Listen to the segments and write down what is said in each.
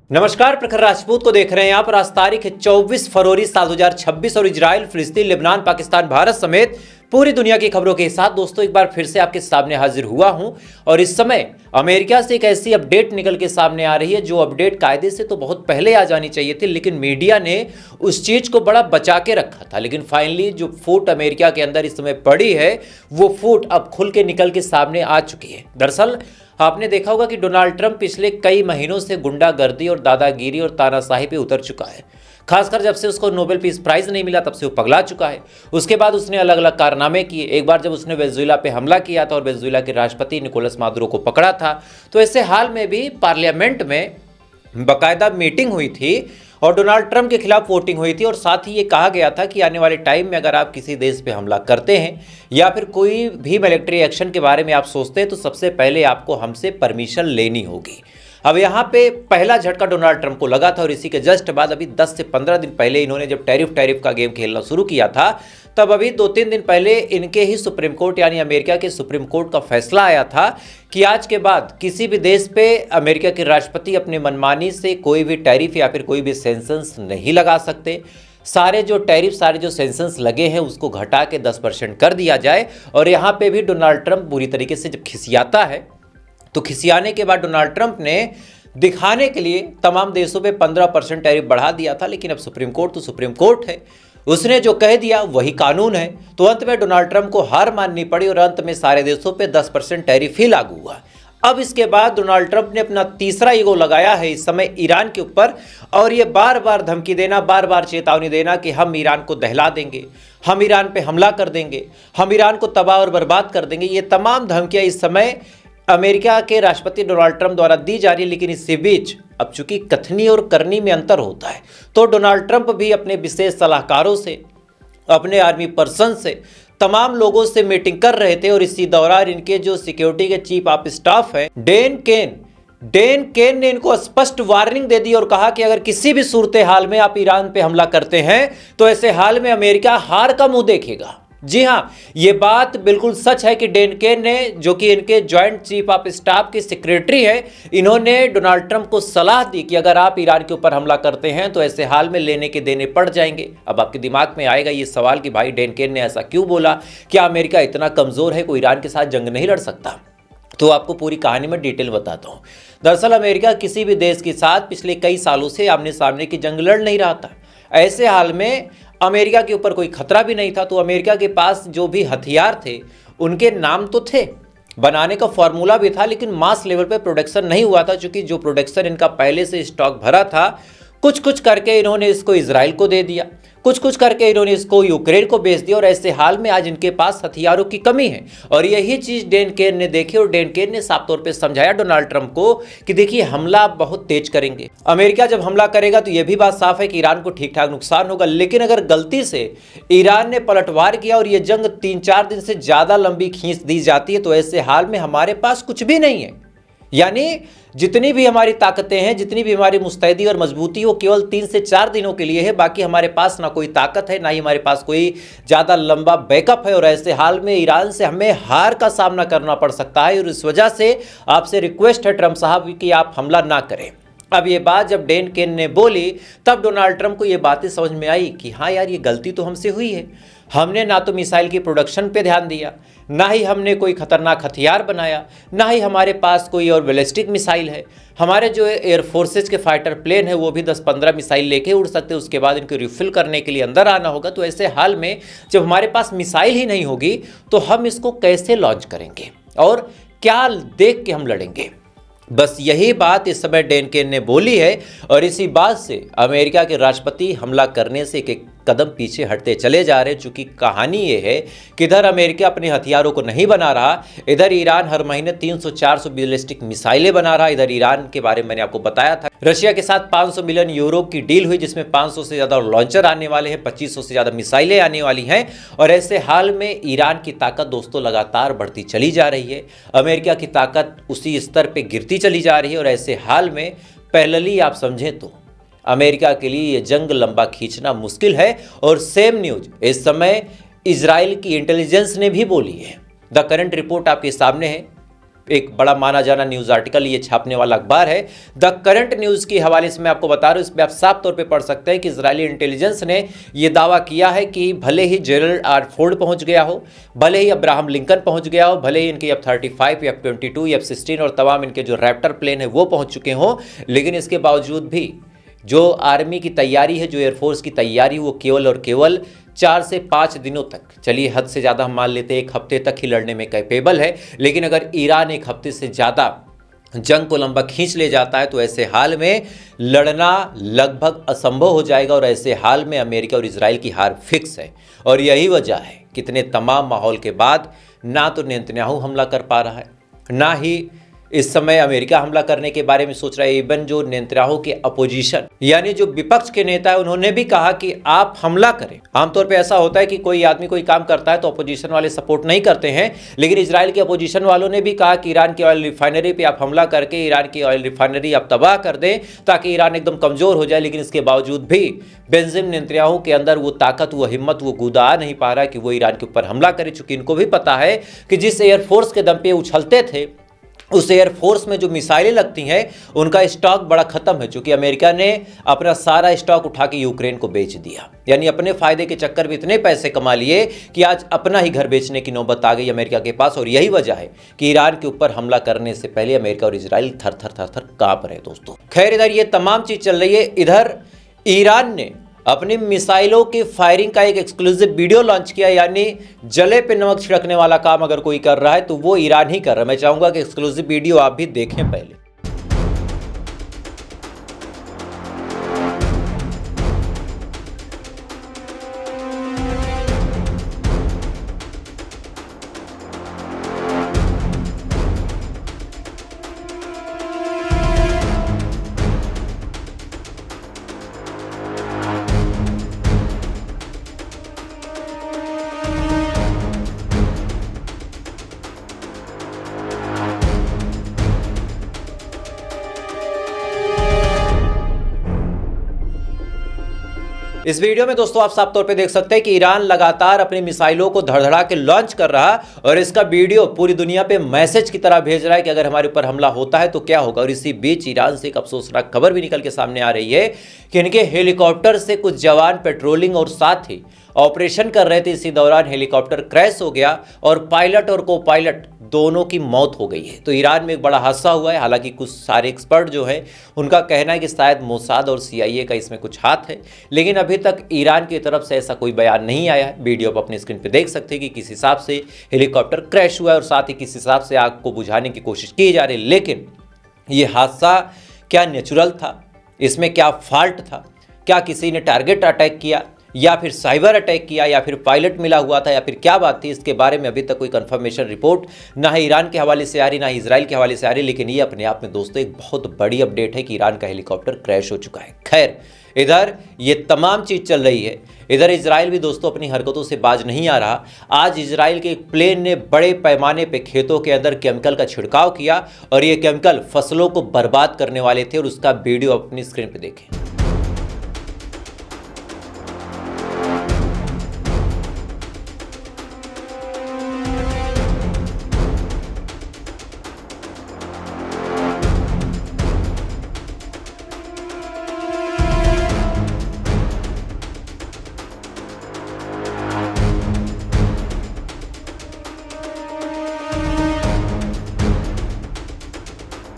नमस्कार, प्रखर राजपूत को देख रहे हैं आप। आज तारीख है 24 फरवरी साल 2026 और इजराइल, फिलिस्तीन, लेबनान, पाकिस्तान, भारत समेत पूरी दुनिया की खबरों के साथ दोस्तों एक बार फिर से आपके सामने हाजिर हुआ हूं। और इस समय अमेरिका से एक ऐसी अपडेट निकल के सामने आ रही है जो अपडेट कायदे से तो बहुत पहले आ जानी चाहिए थी, लेकिन मीडिया ने उस चीज को बड़ा बचा के रखा था। लेकिन फाइनली जो फूट अमेरिका के अंदर इस समय पड़ी है वो फूट अब खुल के निकल के सामने आ चुकी है। दरअसल आपने देखा होगा कि डोनाल्ड ट्रंप पिछले कई महीनों से गुंडागर्दी और दादागिरी और तानाशाही पे उतर चुका है। खासकर जब से उसको नोबेल पीस प्राइज नहीं मिला तब से वो पगला चुका है। उसके बाद उसने अलग अलग कारनामे किए। एक बार जब उसने वेनेजुएला पे हमला किया था और वेनेजुएला के राष्ट्रपति निकोलस मादुरो को पकड़ा था, तो ऐसे हाल में भी पार्लियामेंट में बाकायदा मीटिंग हुई थी और डोनाल्ड ट्रंप के खिलाफ वोटिंग हुई थी। और साथ ही ये कहा गया था कि आने वाले टाइम में अगर आप किसी देश पे हमला करते हैं या फिर कोई भी मिलिट्री एक्शन के बारे में आप सोचते हैं तो सबसे पहले आपको हमसे परमिशन लेनी होगी। अब यहाँ पे पहला झटका डोनाल्ड ट्रंप को लगा था और इसी के जस्ट बाद अभी 10 से 15 दिन पहले इन्होंने जब टैरिफ का गेम खेलना शुरू किया था, तब अभी 2-3 दिन पहले इनके ही सुप्रीम कोर्ट यानी अमेरिका के सुप्रीम कोर्ट का फैसला आया था कि आज के बाद किसी भी देश पे अमेरिका के राष्ट्रपति अपने मनमानी से कोई भी टैरिफ या फिर कोई भी सेंक्शंस नहीं लगा सकते। सारे जो टैरिफ, सारे जो सेंक्शंस लगे हैं उसको घटा के 10% कर दिया जाए। और यहाँ पे भी डोनाल्ड ट्रंप बुरी तरीके से जब खिसियाता है तो खिसियाने के बाद डोनाल्ड ट्रंप ने दिखाने के लिए तमाम देशों पे 15% टैरिफ बढ़ा दिया था। लेकिन अब सुप्रीम कोर्ट तो सुप्रीम कोर्ट है, उसने जो कह दिया वही कानून है। तो अंत में डोनाल्ड ट्रंप को हार माननी पड़ी और अंत में सारे देशों पे 10% टैरिफ ही लागू हुआ। अब इसके बाद डोनाल्ड ट्रंप ने अपना तीसरा ईगो लगाया है इस समय ईरान के ऊपर, और ये बार बार धमकी देना, बार बार चेतावनी देना कि हम ईरान को दहला देंगे, हम ईरान पे हमला कर देंगे, हम ईरान को तबाह और बर्बाद कर देंगे। ये तमाम धमकियां इस समय अमेरिका के राष्ट्रपति डोनाल्ड ट्रंप द्वारा दी जा रही है। लेकिन इसी बीच अब चूंकि कथनी और करनी में अंतर होता है, तो डोनाल्ड ट्रंप भी अपने विशेष सलाहकारों से, अपने आर्मी पर्सन से, तमाम लोगों से मीटिंग कर रहे थे। और इसी दौरान इनके जो सिक्योरिटी के चीफ ऑफ स्टाफ है डैन केन ने इनको स्पष्ट वार्निंग दे दी और कहा कि अगर किसी भी सूरत हाल में आप ईरान पे हमला करते हैं तो ऐसे हाल में अमेरिका हार का मुंह देखेगा। जी हाँ, ये बात बिल्कुल सच है कि डैन केन ने, जो कि इनके जॉइंट चीफ ऑफ स्टाफ के सेक्रेटरी है, इन्होंने डोनाल्ड ट्रंप को सलाह दी कि अगर आप ईरान के ऊपर हमला करते हैं तो ऐसे हाल में लेने के देने पड़ जाएंगे। अब आपके दिमाग में आएगा ये सवाल कि भाई डैन केन ने ऐसा क्यों बोला? क्या अमेरिका इतना कमजोर है, कोई ईरान के साथ जंग नहीं लड़ सकता? तो आपको पूरी कहानी में डिटेल बताता हूँ। दरअसल अमेरिका किसी भी देश के साथ पिछले कई सालों से आमने सामने की जंग लड़ नहीं रहा था। ऐसे हाल में अमेरिका के ऊपर कोई खतरा भी नहीं था, तो अमेरिका के पास जो भी हथियार थे उनके नाम तो थे, बनाने का फॉर्मूला भी था, लेकिन मास लेवल पे प्रोडक्शन नहीं हुआ था। क्योंकि जो प्रोडक्शन इनका पहले से स्टॉक भरा था, कुछ करके इन्होंने इसको इजराइल को दे दिया, कुछ करके इन्होंने इसको यूक्रेन को बेच दिया। और ऐसे हाल में आज इनके पास हथियारों की कमी है। और यही चीज डैन केन ने देखी और डैन केन ने साफ तौर पे समझाया डोनाल्ड ट्रंप को कि देखिए, हमला आप बहुत तेज करेंगे, अमेरिका जब हमला करेगा तो यह भी बात साफ है कि ईरान को ठीक ठाक नुकसान होगा। लेकिन अगर गलती से ईरान ने पलटवार किया और ये जंग 3-4 दिन से ज्यादा लंबी खींच दी जाती है तो ऐसे हाल में हमारे पास कुछ भी नहीं है। यानी जितनी भी हमारी ताकतें हैं, जितनी भी हमारी मुस्तैदी और मजबूती, वो केवल 3 से 4 दिनों के लिए है। बाकी हमारे पास ना कोई ताकत है, ना ही हमारे पास कोई ज़्यादा लंबा बैकअप है। और ऐसे हाल में ईरान से हमें हार का सामना करना पड़ सकता है। और इस वजह से आपसे रिक्वेस्ट है ट्रंप साहब कि आप हमला ना करें। अब ये बात जब डैन केन ने बोली तब डोनाल्ड ट्रंप को ये बातें समझ में आई कि हाँ यार, ये गलती तो हमसे हुई है। हमने ना तो मिसाइल की प्रोडक्शन पे ध्यान दिया, ना ही हमने कोई खतरनाक हथियार बनाया, ना ही हमारे पास कोई और बैलिस्टिक मिसाइल है। हमारे जो एयरफोर्सेज के फाइटर प्लेन है वो भी 10-15 मिसाइल लेके उड़ सकते हैं, उसके बाद इनको रिफिल करने के लिए अंदर आना होगा। तो ऐसे हाल में जब हमारे पास मिसाइल ही नहीं होगी तो हम इसको कैसे लॉन्च करेंगे और क्या देख के हम लड़ेंगे? बस यही बात इस समय डैन केन ने बोली है। और इसी बात से अमेरिका के राष्ट्रपति हमला करने से एक कदम पीछे हटते चले जा रहे हैं। चूंकि कहानी ये है कि इधर अमेरिका अपने हथियारों को नहीं बना रहा, इधर ईरान हर महीने 300-400 बैलिस्टिक मिसाइलें बना रहा। इधर ईरान के बारे में मैंने आपको बताया था, रशिया के साथ 500 मिलियन यूरो की डील हुई जिसमें 500 से ज़्यादा लॉन्चर आने वाले हैं, 2500 से ज़्यादा मिसाइलें आने वाली हैं। और ऐसे हाल में ईरान की ताकत दोस्तों लगातार बढ़ती चली जा रही है, अमेरिका की ताकत उसी स्तर पर गिरती चली जा रही है। और ऐसे हाल में पैरेलली आप समझें तो अमेरिका के लिए ये जंग लंबा खींचना मुश्किल है। और सेम न्यूज इस समय इजराइल की इंटेलिजेंस ने भी बोली है। द करंट रिपोर्ट आपके सामने है। एक बड़ा माना जाना न्यूज़ आर्टिकल ये छापने वाला अखबार है द करंट न्यूज़ के हवाले से मैं आपको बता रहा हूँ। इसमें आप साफ तौर पे पढ़ सकते हैं कि इजरायली इंटेलिजेंस ने ये दावा किया है कि भले ही जेरल्ड आर फोर्ड पहुंच गया हो, भले ही अब्राहम लिंकन पहुंच गया हो, भले ही इनके F-35, F-22, F-16 और तमाम इनके जो रैप्टर प्लेन है वो पहुंच चुके हों, लेकिन इसके बावजूद भी जो आर्मी की तैयारी है, जो एयरफोर्स की तैयारी, वो केवल और केवल 4 से 5 दिनों तक, चलिए हद से ज़्यादा हम मान लेते हैं 1 हफ्ते तक ही लड़ने में कैपेबल है। लेकिन अगर ईरान 1 हफ्ते से ज़्यादा जंग को लंबा खींच ले जाता है तो ऐसे हाल में लड़ना लगभग असंभव हो जाएगा और ऐसे हाल में अमेरिका और इजराइल की हार फिक्स है। और यही वजह है कितने तमाम माहौल के बाद ना तो नेतन्याहू हमला कर पा रहा है, ना ही इस समय अमेरिका हमला करने के बारे में सोच रहा है। इवन जो नेतन्याहू के अपोजिशन यानी जो विपक्ष के नेता है उन्होंने भी कहा कि आप हमला करें। आमतौर पे ऐसा होता है कि कोई आदमी कोई काम करता है तो अपोजिशन वाले सपोर्ट नहीं करते हैं, लेकिन इजराइल के अपोजिशन वालों ने भी कहा कि ईरान की ऑयल रिफाइनरी पे आप हमला करके ईरान की ऑयल रिफाइनरी आप तबाह कर दें ताकि ईरान एकदम कमजोर हो जाए। लेकिन इसके बावजूद भी बेंजामिन नेतन्याहू के अंदर वो ताकत, वो हिम्मत, वो गुदा आ नहीं पा रहा कि वो ईरान के ऊपर हमला करे, चूंकि इनको भी पता है कि जिस एयरफोर्स के दम पे उछलते थे उस एयरफोर्स में जो मिसाइलें लगती हैं उनका स्टॉक बड़ा खत्म है, क्योंकि अमेरिका ने अपना सारा स्टॉक उठा के यूक्रेन को बेच दिया। यानी अपने फायदे के चक्कर में इतने पैसे कमा लिए कि आज अपना ही घर बेचने की नौबत आ गई अमेरिका के पास। और यही वजह है कि ईरान के ऊपर हमला करने से पहले अमेरिका और इजराइल थर थर कांप रहे। दोस्तों खैर, इधर ये तमाम चीज चल रही है, इधर ईरान ने अपनी मिसाइलों की फायरिंग का एक एक्सक्लूसिव वीडियो लॉन्च किया। यानी जले पे नमक छिड़कने वाला काम अगर कोई कर रहा है तो वो ईरान ही कर रहा है। मैं चाहूंगा कि एक्सक्लूसिव वीडियो आप भी देखें पहले। इस वीडियो में दोस्तों आप साफ तौर पे देख सकते हैं कि ईरान लगातार अपनी मिसाइलों को धड़धड़ा के लॉन्च कर रहा है और इसका वीडियो पूरी दुनिया पे मैसेज की तरह भेज रहा है कि अगर हमारे ऊपर हमला होता है तो क्या होगा। और इसी बीच ईरान से एक अफसोसनाक खबर भी निकल के सामने आ रही है कि इनके हेलीकॉप्टर से कुछ जवान पेट्रोलिंग और साथ ही ऑपरेशन कर रहे थे। इसी दौरान हेलीकॉप्टर क्रैश हो गया और पायलट और को पायलट दोनों की मौत हो गई है। तो ईरान में एक बड़ा हादसा हुआ है। हालांकि कुछ सारे एक्सपर्ट जो है उनका कहना है कि शायद मोसाद और CIA का इसमें कुछ हाथ है, लेकिन अभी तक ईरान की तरफ से ऐसा कोई बयान नहीं आया है। वीडियो आप अपनी स्क्रीन पे देख सकते हैं कि किस हिसाब से हेलीकॉप्टर क्रैश हुआ है और साथ ही किस हिसाब से आग को बुझाने की कोशिश की जा रही है। लेकिन ये हादसा क्या नेचुरल था, इसमें क्या फॉल्ट था, क्या किसी ने टारगेट अटैक किया या फिर साइबर अटैक किया या फिर पायलट मिला हुआ था या फिर क्या बात थी, इसके बारे में अभी तक कोई कंफर्मेशन रिपोर्ट ना ही ईरान के हवाले से आ रही ना ही इजराइल के हवाले से आ रही। लेकिन ये अपने आप में दोस्तों एक बहुत बड़ी अपडेट है कि ईरान का हेलीकॉप्टर क्रैश हो चुका है। खैर, इधर ये तमाम चीज चल रही है, इधर इजराइल भी दोस्तों अपनी हरकतों से बाज नहीं आ रहा। आज इजराइल के एक प्लेन ने बड़े पैमाने पे खेतों के अंदर केमिकल का छिड़काव किया और ये केमिकल फसलों को बर्बाद करने वाले थे और उसका वीडियो अपनी स्क्रीन पे देखें।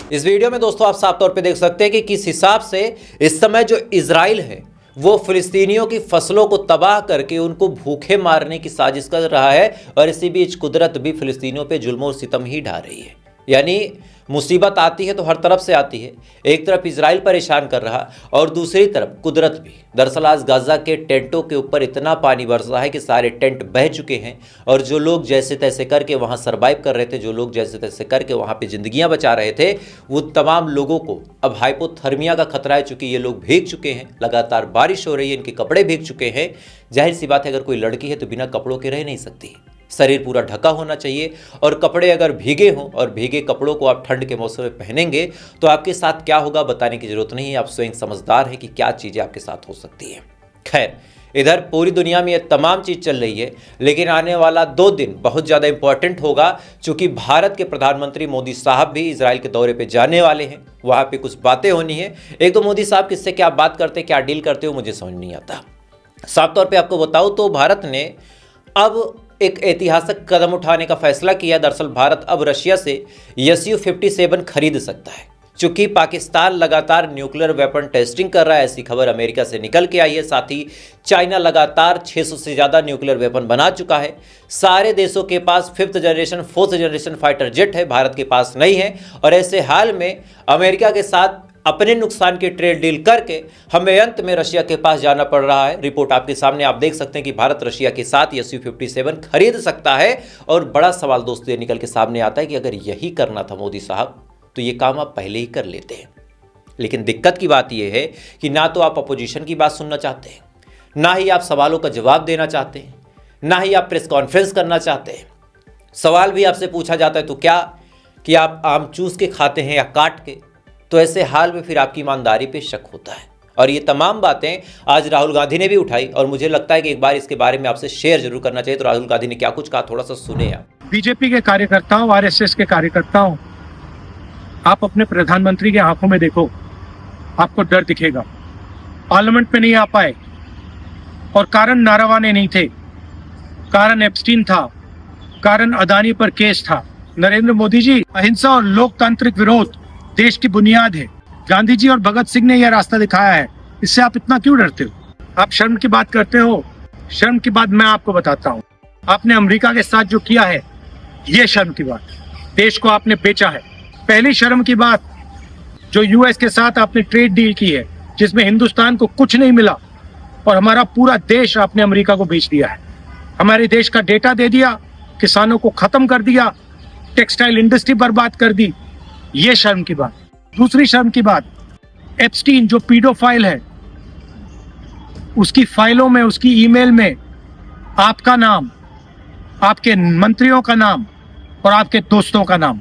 इस वीडियो में दोस्तों आप साफ तौर पे देख सकते हैं कि किस हिसाब से इस समय जो इजराइल है वो फिलिस्तीनियों की फसलों को तबाह करके उनको भूखे मारने की साजिश कर रहा है। और इसी बीच कुदरत भी फिलिस्तीनियों पे जुल्म और सितम ही ढा रही है। यानी मुसीबत आती है तो हर तरफ से आती है। एक तरफ इजराइल परेशान कर रहा और दूसरी तरफ कुदरत भी। दरअसल आज गाजा के टेंटों के ऊपर इतना पानी बरसा है कि सारे टेंट बह चुके हैं और जो लोग जैसे तैसे करके वहाँ सर्वाइव कर रहे थे, जो लोग जैसे तैसे करके वहाँ पे ज़िंदगियाँ बचा रहे थे, वो तमाम लोगों को अब हाइपोथर्मिया का खतरा है। चूँकि ये लोग भीग चुके हैं, लगातार बारिश हो रही है, इनके कपड़े भीग चुके हैं। जाहिर सी बात है अगर कोई लड़की है तो बिना कपड़ों के रह नहीं सकती, शरीर पूरा ढका होना चाहिए। और कपड़े अगर भीगे हों और भीगे कपड़ों को आप ठंड के मौसम में पहनेंगे तो आपके साथ क्या होगा बताने की जरूरत नहीं है। आप स्वयं समझदार हैं कि क्या चीज़ें आपके साथ हो सकती है। खैर, इधर पूरी दुनिया में ये तमाम चीज़ चल रही है, लेकिन आने वाला 2 दिन बहुत ज़्यादा इंपॉर्टेंट होगा, क्योंकि भारत के प्रधानमंत्री मोदी साहब भी इजराइल के दौरे पे जाने वाले हैं। वहाँ पे कुछ बातें होनी है। एक तो मोदी साहब किससे क्या बात करते, क्या डील करते हो, मुझे समझ नहीं आता। साफ तौर पे आपको बताऊँ तो भारत ने अब एक ऐतिहासिक कदम उठाने का फैसला किया। दरअसल भारत अब रशिया से Su-57 खरीद सकता है, चूंकि पाकिस्तान लगातार न्यूक्लियर वेपन टेस्टिंग कर रहा है। ऐसी खबर अमेरिका से निकल के आई है। साथ ही चाइना लगातार 600 से ज़्यादा न्यूक्लियर वेपन बना चुका है। सारे देशों के पास 5th generation 4th generation fighter jet है, भारत के पास नहीं है। और ऐसे हाल में अमेरिका के साथ अपने नुकसान की ट्रेड डील करके हमें अंत में रशिया के पास जाना पड़ रहा है। रिपोर्ट आपके सामने, आप देख सकते हैं कि भारत रशिया के साथ Su-57 खरीद सकता है। और बड़ा सवाल दोस्तों ये निकल के सामने आता है कि अगर यही करना था मोदी साहब, तो ये काम आप पहले ही कर लेते हैं। लेकिन दिक्कत की बात यह है कि ना तो आप अपोजिशन की बात सुनना चाहते हैं, ना ही आप सवालों का जवाब देना चाहते हैं, ना ही आप प्रेस कॉन्फ्रेंस करना चाहते हैं। सवाल भी आपसे पूछा जाता है तो क्या कि आप आम चूस के खाते हैं या काट के। तो ऐसे हाल में फिर आपकी ईमानदारी पे शक होता है। और ये तमाम बातें आज राहुल गांधी ने भी उठाई, और मुझे लगता है कि एक बार इसके बारे में आपसे शेयर जरूर करना चाहिए। तो राहुल गांधी ने क्या कुछ कहा, थोड़ा सा सुने आप। बीजेपी के कार्यकर्ताओं, आरएसएस के कार्यकर्ताओं, आप अपने प्रधानमंत्री की आंखों में देखो, आपको डर दिखेगा। पार्लियामेंट में नहीं आ पाए और कारण नारावाने नहीं थे, कारण एप्स्टीन था, कारण अदानी पर केस था। नरेंद्र मोदी जी, अहिंसा और लोकतांत्रिक विरोध देश की बुनियाद है। गांधी जी और भगत सिंह ने यह रास्ता दिखाया है, इससे आप इतना क्यों डरते हो? आप शर्म की बात करते हो। शर्म की बात मैं आपको बताता हूँ। आपने अमेरिका के साथ जो किया है, ये शर्म की बात। देश को आपने बेचा है। पहली शर्म की बात, जो यूएस के साथ आपने ट्रेड डील की है, जिसमें हिंदुस्तान को कुछ नहीं मिला और हमारा पूरा देश आपने अमेरिका को बेच दिया है। हमारे देश का डेटा दे दिया, किसानों को खत्म कर दिया, टेक्सटाइल इंडस्ट्री बर्बाद कर दी। ये शर्म की बात। दूसरी शर्म की बात, एप्स्टीन जो पीडोफाइल है, उसकी फाइलों में, उसकी ईमेल में आपका नाम, आपके मंत्रियों का नाम और आपके दोस्तों का नाम,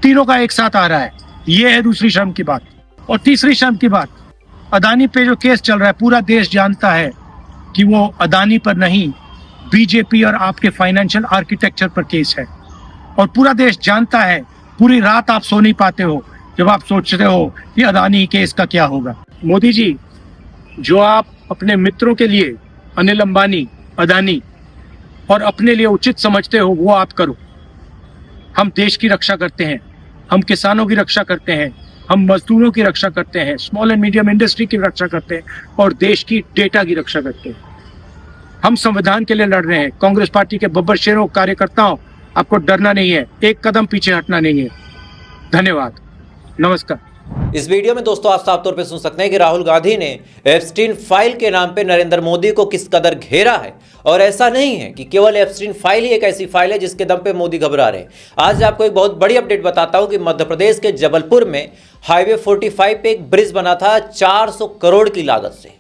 तीनों का एक साथ आ रहा है। ये है दूसरी शर्म की बात। और तीसरी शर्म की बात, अदानी पे जो केस चल रहा है, पूरा देश जानता है कि वो अदानी पर नहीं, बीजेपी और आपके फाइनेंशियल आर्किटेक्चर पर केस है। और पूरा देश जानता है, पूरी रात आप सो नहीं पाते हो जब आप सोचते हो कि अदानी केस का क्या होगा। मोदी जी, जो आप अपने मित्रों के लिए, अनिल अंबानी, अदानी, और अपने लिए उचित समझते हो, वो आप करो। हम देश की रक्षा करते हैं, हम किसानों की रक्षा करते हैं, हम मजदूरों की रक्षा करते हैं, स्मॉल एंड मीडियम इंडस्ट्री की रक्षा करते हैं और देश की डेटा की रक्षा करते हैं। हम संविधान के लिए लड़ रहे हैं। कांग्रेस पार्टी के बब्बर शेरों, कार्यकर्ताओं, आपको डरना नहीं है, एक कदम पीछे हटना नहीं है। धन्यवाद, नमस्कार। इस वीडियो में दोस्तों आप साफ तौर पे सुन सकते हैं कि राहुल गांधी ने एप्स्टीन फाइल के नाम पे नरेंद्र मोदी को किस कदर घेरा है। और ऐसा नहीं है कि केवल एप्स्टीन फाइल ही एक ऐसी फाइल है जिसके दम पे मोदी घबरा रहे हैं। आज आपको एक बहुत बड़ी अपडेट बताता हूं कि मध्य प्रदेश के जबलपुर में हाईवे 45 पे एक ब्रिज बना था 400 करोड़ की लागत से।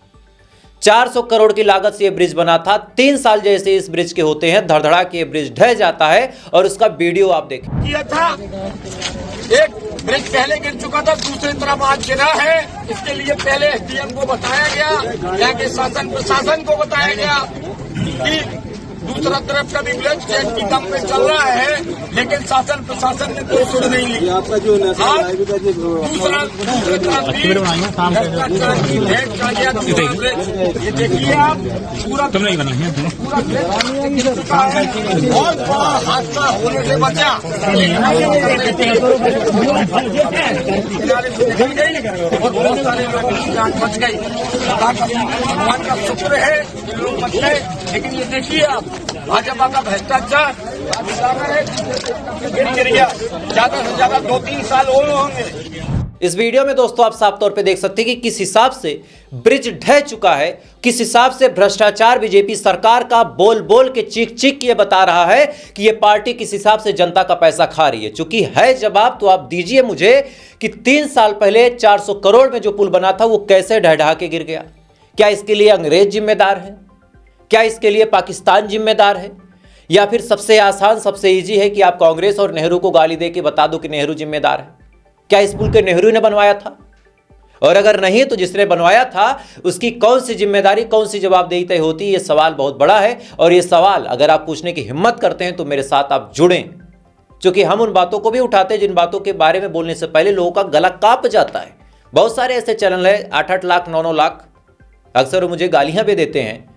400 करोड़ की लागत से यह ब्रिज बना था। 3 साल जैसे इस ब्रिज के होते हैं, धड़धड़ा के ब्रिज ढह जाता है। और उसका वीडियो आप देखें। किया था, एक ब्रिज पहले गिर चुका था, दूसरी तरफ आज गिरा है। इसके लिए पहले एसडीएम को बताया गया, यहाँ के शासन प्रशासन को बताया गया कि दूसरा तरफ का भी ब्रिज चेक की दम पे चल रहा है, लेकिन शासन प्रशासन ने कोई सुध नहीं ली। दूसरा ये देखिए आप, पूरा बहुत बड़ा हादसा होने से बचा। किनारे से निकल गई और बहुत सारे लोगों की जान बच गई। भगवान का शुक्र है लोग बच गए। लेकिन ये देखिए आप, भाजपा का भ्रष्टाचार गिर गया। ज्यादा से ज्यादा 2-3 साल और होंगे। इस वीडियो में दोस्तों आप साफ तौर पे देख सकते हैं कि किस हिसाब से ब्रिज ढह चुका है, किस हिसाब से भ्रष्टाचार बीजेपी सरकार का बोल बोल के चीख चीख के बता रहा है कि ये पार्टी किस हिसाब से जनता का पैसा खा रही है। चूंकि है जवाब तो आप दीजिए मुझे कि 3 साल पहले 400 करोड़ में जो पुल बना था वो कैसे ढह ढहा के गिर गया। क्या इसके लिए अंग्रेज जिम्मेदार है? क्या इसके लिए पाकिस्तान जिम्मेदार है? या फिर सबसे आसान, सबसे इजी है कि आप कांग्रेस और नेहरू को गाली दे के बता दो कि नेहरू जिम्मेदार है? क्या इस पुल के नेहरू ने बनवाया था? और अगर नहीं तो जिसने बनवाया था उसकी कौन सी जिम्मेदारी, कौन सी जवाबदेही तय होती है? ये सवाल बहुत बड़ा है और ये सवाल अगर आप पूछने की हिम्मत करते हैं तो मेरे साथ आप जुड़ें, क्योंकि हम उन बातों को भी उठाते हैं जिन बातों के बारे में बोलने से पहले लोगों का गला कांप जाता है। बहुत सारे ऐसे चैनल है 8-8 लाख 9-9 लाख, अक्सर वो मुझे गालियां भी देते हैं।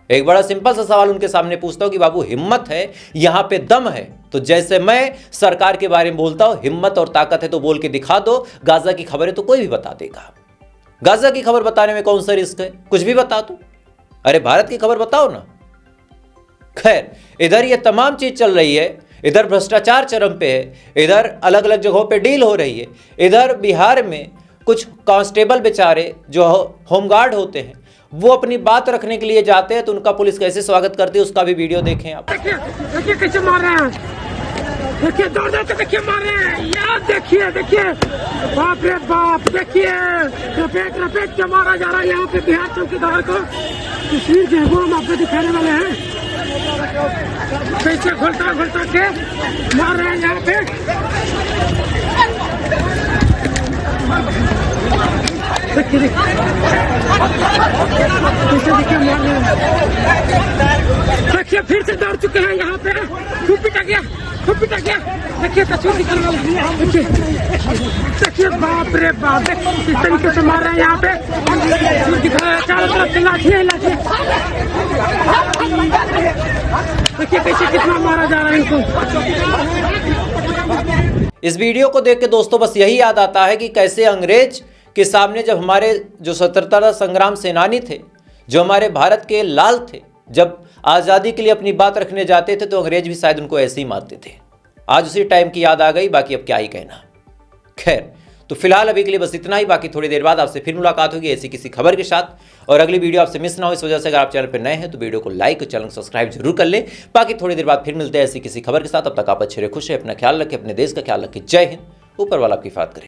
एक बड़ा सिंपल सा सवाल उनके सामने पूछता हूं कि बाबू हिम्मत है, यहां पे दम है तो जैसे मैं सरकार के बारे में बोलता हूं हिम्मत और ताकत है तो बोल के दिखा दो। गाजा की खबरें तो कोई भी बता देगा, गाजा की खबर बताने में कौन सा रिस्क है? कुछ भी बता दो, अरे भारत की खबर बताओ ना। खैर, इधर ये तमाम चीज चल रही है, इधर भ्रष्टाचार चरम पे है, इधर अलग अलग जगहों पे डील हो रही है, इधर बिहार में कुछ कांस्टेबल बेचारे जो होमगार्ड होते हैं वो अपनी बात रखने के लिए जाते हैं तो उनका पुलिस कैसे स्वागत करती है उसका भी वीडियो देखें आप। देखिए कैसे मार रहे हैं, देखिए दौड़ के देखिए मार रहे हैं यार, देखिए बाप रे बाप, देखिए रपेट के मारा जा रहा है यहाँ पे बिहार चौकीदार को। तस्वीर जो है वो हम आपको दिखाने वाले हैं, कैसे घोलता के मार रहे हैं यहाँ पे। देखिए मार रहे हैं, देखिए फिर से दौड़ चुके हैं यहाँ पे, खूब पिटा गया। देखिए तस्वीर दिखाने वाले हैं, देखिए बाप रे बाप, किस तरीके से मार रहे हैं यहाँ पे। दिखाया चारों तरफ से लाठी है, देखिए कैसे कितना मारा जा रहा है इनको। इस वीडियो को देख के दोस्तों बस यही याद आता है कि कैसे अंग्रेज के सामने जब हमारे जो स्वतंत्रता संग्राम सेनानी थे, जो हमारे भारत के लाल थे, जब आज़ादी के लिए अपनी बात रखने जाते थे तो अंग्रेज भी शायद उनको ऐसे ही मारते थे। आज उसी टाइम की याद आ गई, बाकी अब क्या ही कहना। खैर, तो फिलहाल अभी के लिए बस इतना ही, बाकी थोड़ी देर बाद आपसे फिर मुलाकात होगी ऐसी किसी खबर के साथ और अगली वीडियो आपसे मिस ना हो। इस वजह से अगर आप चैनल पर नए हैं तो वीडियो को लाइक और चैनल को सब्सक्राइब जरूर कर ले। बाकी थोड़ी देर बाद फिर मिलते हैं ऐसी किसी खबर के साथ। अब तक आप अच्छे रहे, खुश है, अपना ख्याल रखें, अपने देश का ख्याल रखें। जय हिंद, ऊपर वाला आपकी हिफाजत करे।